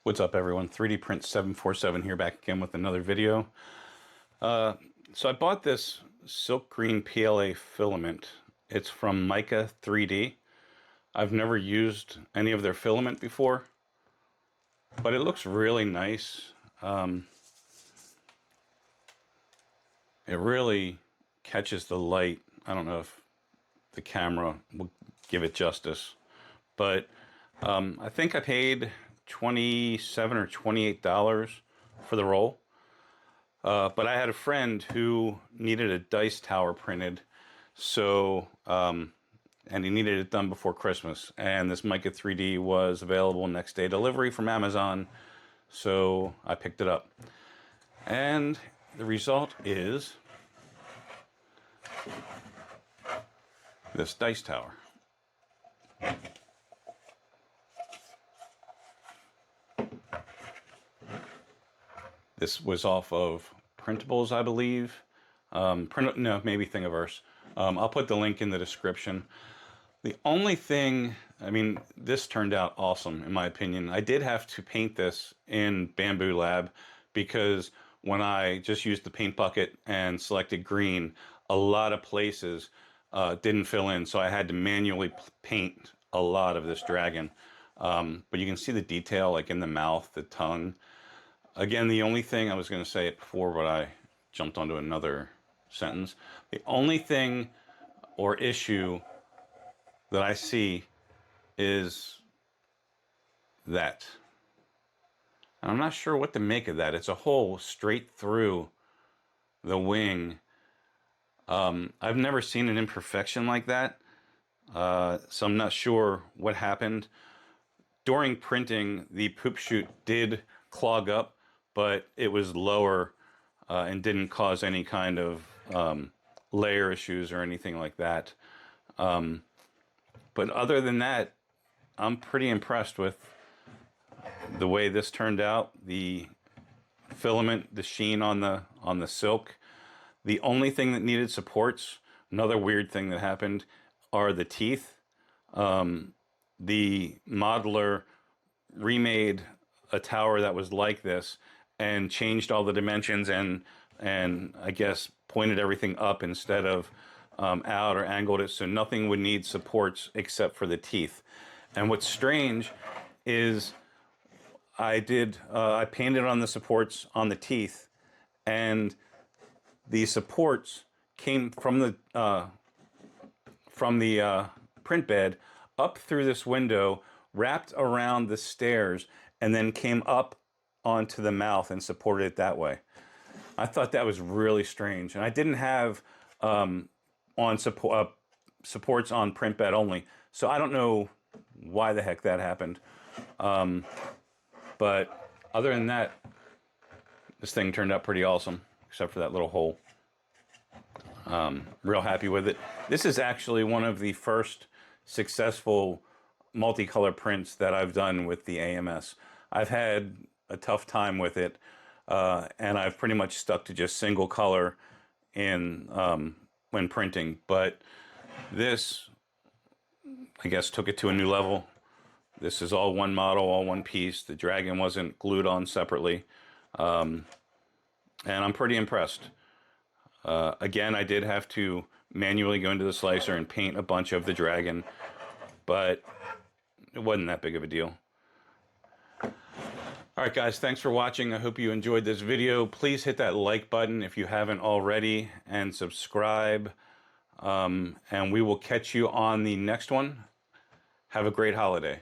What's up, everyone? 3D Print 747 here, back again with another video. So I bought this silk green PLA filament. It's from Mica 3D. I've never used any of their filament before, but it looks really nice. It really catches the light. I don't know if the camera will give it justice, but I think I paid $27 or $28 for the roll. But I had a friend who needed a dice tower printed, so and he needed it done before Christmas. And this Mica 3D was available next day delivery from Amazon, so I picked it up. And the result is this dice tower. This was off of Printables, I believe. No, maybe Thingiverse. I'll put the link in the description. The only thing, I mean, this turned out awesome, in my opinion. I did have to paint this in BambuLab because when I just used the paint bucket and selected green, a lot of places didn't fill in, so I had to manually paint a lot of this dragon. But you can see the detail, like in the mouth, the tongue. Again, the only thing, I was going to say it before, but I jumped onto another sentence. The only thing or issue that I see is that. And I'm not sure what to make of that. It's a hole straight through the wing. I've never seen an imperfection like that, so I'm not sure what happened. During printing, the poop chute did clog up, but it was lower and didn't cause any kind of layer issues or anything like that. But other than that, I'm pretty impressed with the way this turned out. The filament, the sheen on the silk. The only thing that needed supports, another weird thing that happened, are the teeth. The modeler remade a tower that was like this and changed all the dimensions and I guess pointed everything up instead of out, or angled it so nothing would need supports except for the teeth. And what's strange is I painted on the supports on the teeth, and the supports came from the print bed up through this window, wrapped around the stairs, and then came up onto the mouth and supported it that way. I thought that was really strange, and I didn't have supports on print bed only, so I don't know why the heck that happened. But other than that, this thing turned out pretty awesome, except for that little hole. Real happy with it. This is actually one of the first successful multicolor prints that I've done with the AMS. I've had a tough time with it, and I've pretty much stuck to just single color in when printing. But this, I guess, took it to a new level. This is all one model, all one piece. The dragon wasn't glued on separately, and I'm pretty impressed. Again, I did have to manually go into the slicer and paint a bunch of the dragon, but it wasn't that big of a deal. Alright guys, thanks for watching. I hope you enjoyed this video. Please hit that like button if you haven't already, and subscribe. And we will catch you on the next one. Have a great holiday.